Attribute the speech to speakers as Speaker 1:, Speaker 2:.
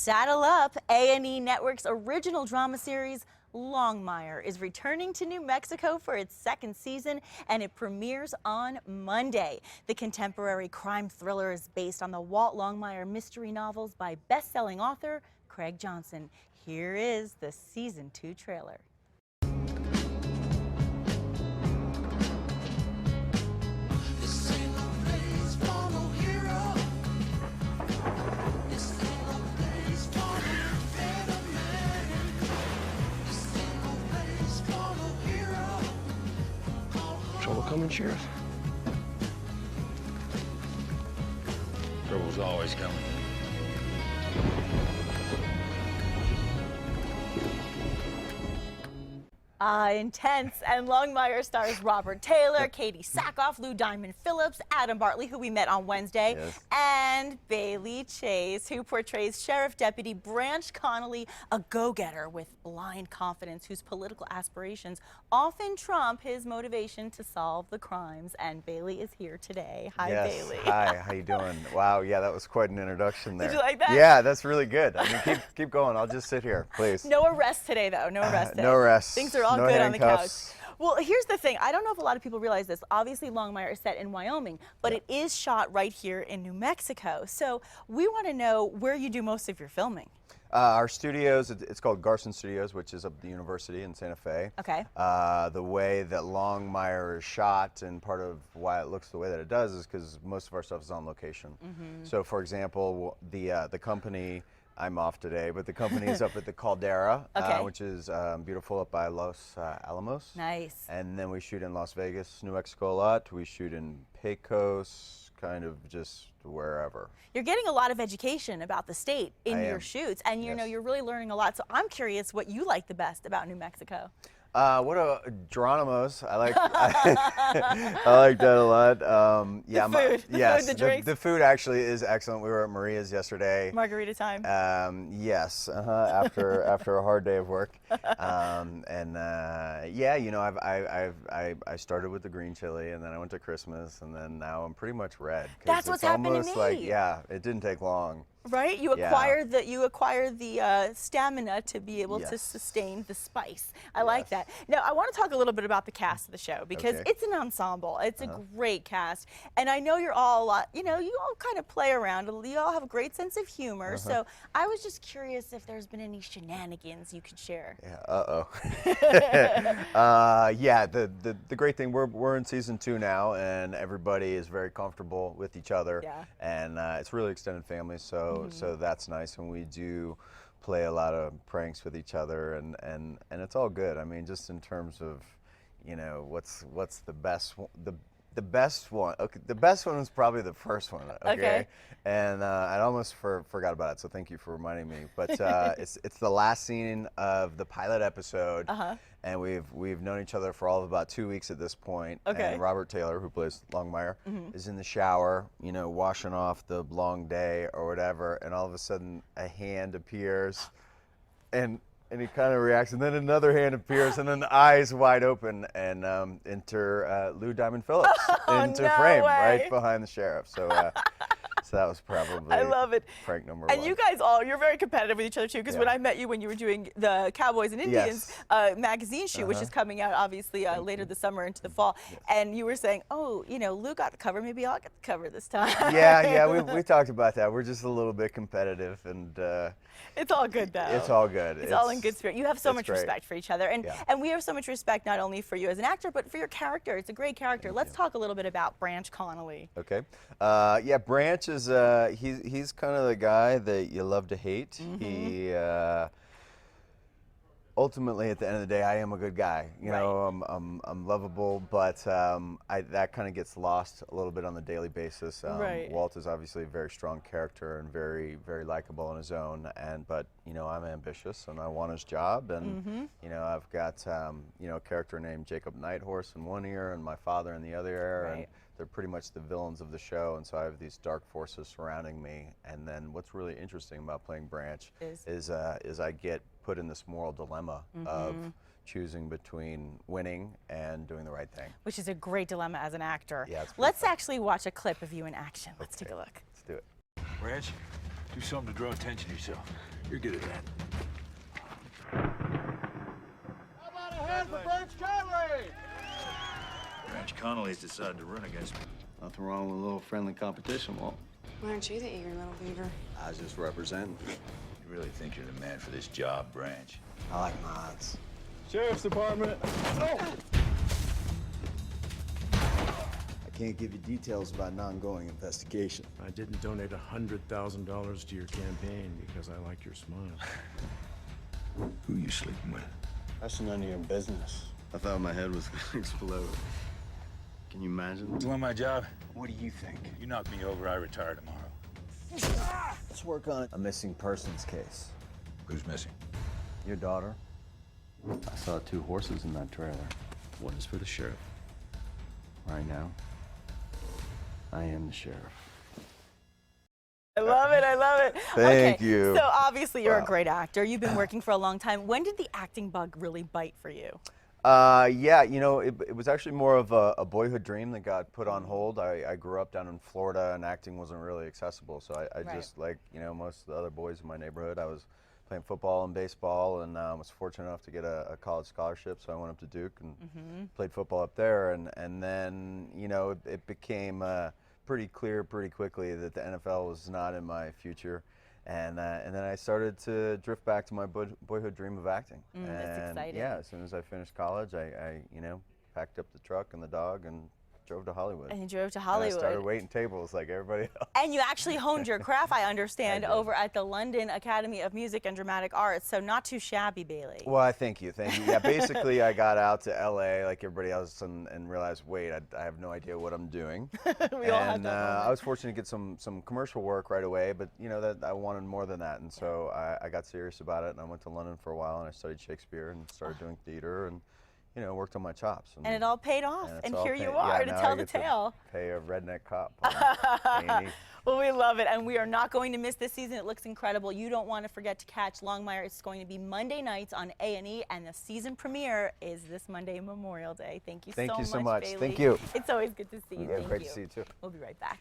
Speaker 1: Saddle up! A&E Network's original drama series, Longmire, is returning to New Mexico for its second season, and it premieres on Monday. The contemporary crime thriller is based on the Walt Longmire mystery novels by best-selling author Craig Johnson. Here is the Season 2 trailer.
Speaker 2: Trouble coming, Sheriff?
Speaker 3: Trouble's always coming.
Speaker 1: Intense. And Longmire stars Robert Taylor, Katie Sackhoff, Lou Diamond Phillips, Adam Bartley, who we met on Wednesday, and Bailey Chase, who portrays Sheriff Deputy Branch Connally, a go-getter with blind confidence whose political aspirations often trump his motivation to solve the crimes. And Bailey is here today. Hi, Bailey.
Speaker 4: Hi, how you doing? Wow, yeah, that was quite an introduction there.
Speaker 1: Did you like that?
Speaker 4: Yeah, that's really good. I mean, keep going. I'll just sit here, please.
Speaker 1: No arrest today, though. No arrest today.
Speaker 4: No arrest.
Speaker 1: Things are all
Speaker 4: no
Speaker 1: good
Speaker 4: handcuffs.
Speaker 1: on the couch. Well, here's the thing. I don't know if a lot of people realize this. Obviously, Longmire is set in Wyoming, but it is shot right here in New Mexico. So we want to know where you do most of your filming.
Speaker 4: Our studios, it's called Garson Studios, which is up at the university in Santa Fe.
Speaker 1: Okay.
Speaker 4: The way that Longmire is shot, and part of why it looks the way that it does, is because most of our stuff is on location. So, for example, the company, I'm off today, but the company is up at the Caldera, which is beautiful up by Los Alamos.
Speaker 1: Nice.
Speaker 4: And then we shoot in Las Vegas, New Mexico a lot. We shoot in Pecos, kind of just wherever.
Speaker 1: You're getting a lot of education about the state in your shoots, and you know, you're really learning a lot. So I'm curious what you like the best about New Mexico.
Speaker 4: What a Geronimo's. I like I like that a lot. Yeah, the food actually is excellent. We were at Maria's yesterday.
Speaker 1: Margarita time.
Speaker 4: Yes, after a hard day of work. Yeah, you know, I started with the green chili, and then I went to Christmas, and then now I'm pretty much red.
Speaker 1: That's what's happened to me.
Speaker 4: Like, yeah, it didn't take long.
Speaker 1: Right, you acquire the stamina to be able to sustain the spice. I like that. Now, I want to talk a little bit about the cast of the show, because it's an ensemble. It's a great cast, and I know you're all you know, you all kind of play around. You all have a great sense of humor. So I was just curious if there's been any shenanigans you could share.
Speaker 4: Yeah. Yeah. The great thing, we're in season 2 now, and everybody is very comfortable with each other. Yeah. And it's really extended family. So that's nice, and we do play a lot of pranks with each other, and it's all good. I mean, just in terms of, you know, what's the best one, the best one. Okay, the best one was probably the first one. Okay. And I almost forgot about it, so thank you for reminding me. But it's the last scene of the pilot episode. And we've known each other for all of about 2 weeks at this point. And Robert Taylor, who plays Longmire, is in the shower, you know, washing off the long day or whatever, and all of a sudden a hand appears, and he kind of reacts, and then another hand appears, and then the eyes wide open, and enter Lou Diamond Phillips into frame right behind the sheriff. So. So that was probably
Speaker 1: I love it.
Speaker 4: prank number
Speaker 1: and
Speaker 4: 1.
Speaker 1: You guys you're very competitive with each other too, because when I met you when you were doing the Cowboys and Indians magazine shoot, which is coming out obviously later this summer into the fall, and you were saying, oh, you know, Lou got the cover, maybe I'll get the cover this time.
Speaker 4: Yeah, we talked about that. We're just a little bit competitive, and
Speaker 1: it's all good though.
Speaker 4: It's all good.
Speaker 1: It's all in good spirit. You have so much respect for each other, and we have so much respect not only for you as an actor, but for your character. It's a great character. Let's talk a little bit about Branch Connally.
Speaker 4: Okay. Yeah, Branch is he's kind of the guy that you love to hate. He ultimately, at the end of the day, I am a good guy. You know, I'm lovable, but that kind of gets lost a little bit on the daily basis. Walt is obviously a very strong character and very, very likable on his own. But you know, I'm ambitious and I want his job. And you know, I've got you know, a character named Jacob Nighthorse in one ear and my father in the other ear. And they're pretty much the villains of the show, and so I have these dark forces surrounding me. And then what's really interesting about playing Branch is I get put in this moral dilemma of choosing between winning and doing the right thing.
Speaker 1: Which is a great dilemma as an actor.
Speaker 4: Yeah,
Speaker 1: Let's actually watch a clip of you in action. Let's take a look.
Speaker 4: Let's do it.
Speaker 3: Branch, Do something to draw attention to yourself. You're good at that.
Speaker 5: How about a hand for Branch Connally?
Speaker 3: Branch Connally's decided to run against me.
Speaker 6: Nothing wrong with a little friendly competition, Walt.
Speaker 7: Why aren't you the eager little beaver?
Speaker 6: I was just representing.
Speaker 3: You really think you're the man for this job, Branch?
Speaker 6: I like my odds.
Speaker 2: Sheriff's Department.
Speaker 6: I can't give you details about an ongoing investigation.
Speaker 2: I didn't donate $100,000 to your campaign because I like your smile.
Speaker 3: Who you sleeping with?
Speaker 6: That's none of your business. I thought my head was gonna explode. Can you imagine?
Speaker 3: You want my job?
Speaker 6: What do you think?
Speaker 3: You knock me over, I retire tomorrow.
Speaker 6: Let's work on it.
Speaker 4: A missing persons case.
Speaker 3: Who's missing?
Speaker 4: Your daughter?
Speaker 6: I saw 2 horses in that trailer.
Speaker 2: One is for the sheriff.
Speaker 6: Right now, I am the sheriff.
Speaker 1: I love it. I love it.
Speaker 4: Thank
Speaker 1: okay,
Speaker 4: you.
Speaker 1: So obviously you're a
Speaker 4: Wow.
Speaker 1: great actor. You've been working for a long time. When did the acting bug really bite for you?
Speaker 4: Yeah, you know, it was actually more of a boyhood dream that got put on hold. I grew up down in Florida, and acting wasn't really accessible. So I
Speaker 1: Right.
Speaker 4: just, like, you know, most of the other boys in my neighborhood, I was playing football and baseball, and was fortunate enough to get a college scholarship. So I went up to Duke and played football up there. And then, you know, it became pretty clear pretty quickly that the NFL was not in my future. And then I started to drift back to my boyhood dream of acting.
Speaker 1: That's exciting.
Speaker 4: Yeah, as soon as I finished college, I you know, packed up the truck and the dog and drove to Hollywood.
Speaker 1: And you drove to
Speaker 4: And
Speaker 1: Hollywood.
Speaker 4: I started waiting tables like everybody else.
Speaker 1: And you actually honed your craft, I understand,
Speaker 4: I did.
Speaker 1: over at the London Academy of Music and Dramatic Arts. So not too shabby, Bailey.
Speaker 4: Well, thank you. Yeah, basically I got out to LA like everybody else and realized, wait, I have no idea what I'm doing.
Speaker 1: We all had
Speaker 4: And
Speaker 1: that moment.
Speaker 4: I was fortunate to get some commercial work right away, but you know, that I wanted more than that. And so I got serious about it, and I went to London for a while, and I studied Shakespeare and started doing theater and, you know, worked on my chops.
Speaker 1: And it all paid off.
Speaker 4: it's
Speaker 1: And
Speaker 4: all
Speaker 1: here you
Speaker 4: paid-
Speaker 1: are
Speaker 4: yeah,
Speaker 1: to
Speaker 4: now
Speaker 1: tell
Speaker 4: I
Speaker 1: the
Speaker 4: get to
Speaker 1: tale.
Speaker 4: Pay a redneck cop. Andy.
Speaker 1: Well, we love it, and we are not going to miss this season. It looks incredible. You don't want to forget to catch Longmire. It's going to be Monday nights on A&E, and the season premiere is this Monday, Memorial Day. Thank you
Speaker 4: Thank you so
Speaker 1: much,
Speaker 4: much.
Speaker 1: Bailey.
Speaker 4: Thank you.
Speaker 1: It's always good to see you.
Speaker 4: Yeah,
Speaker 1: Thank
Speaker 4: great
Speaker 1: you.
Speaker 4: to see you too.
Speaker 1: We'll be right back.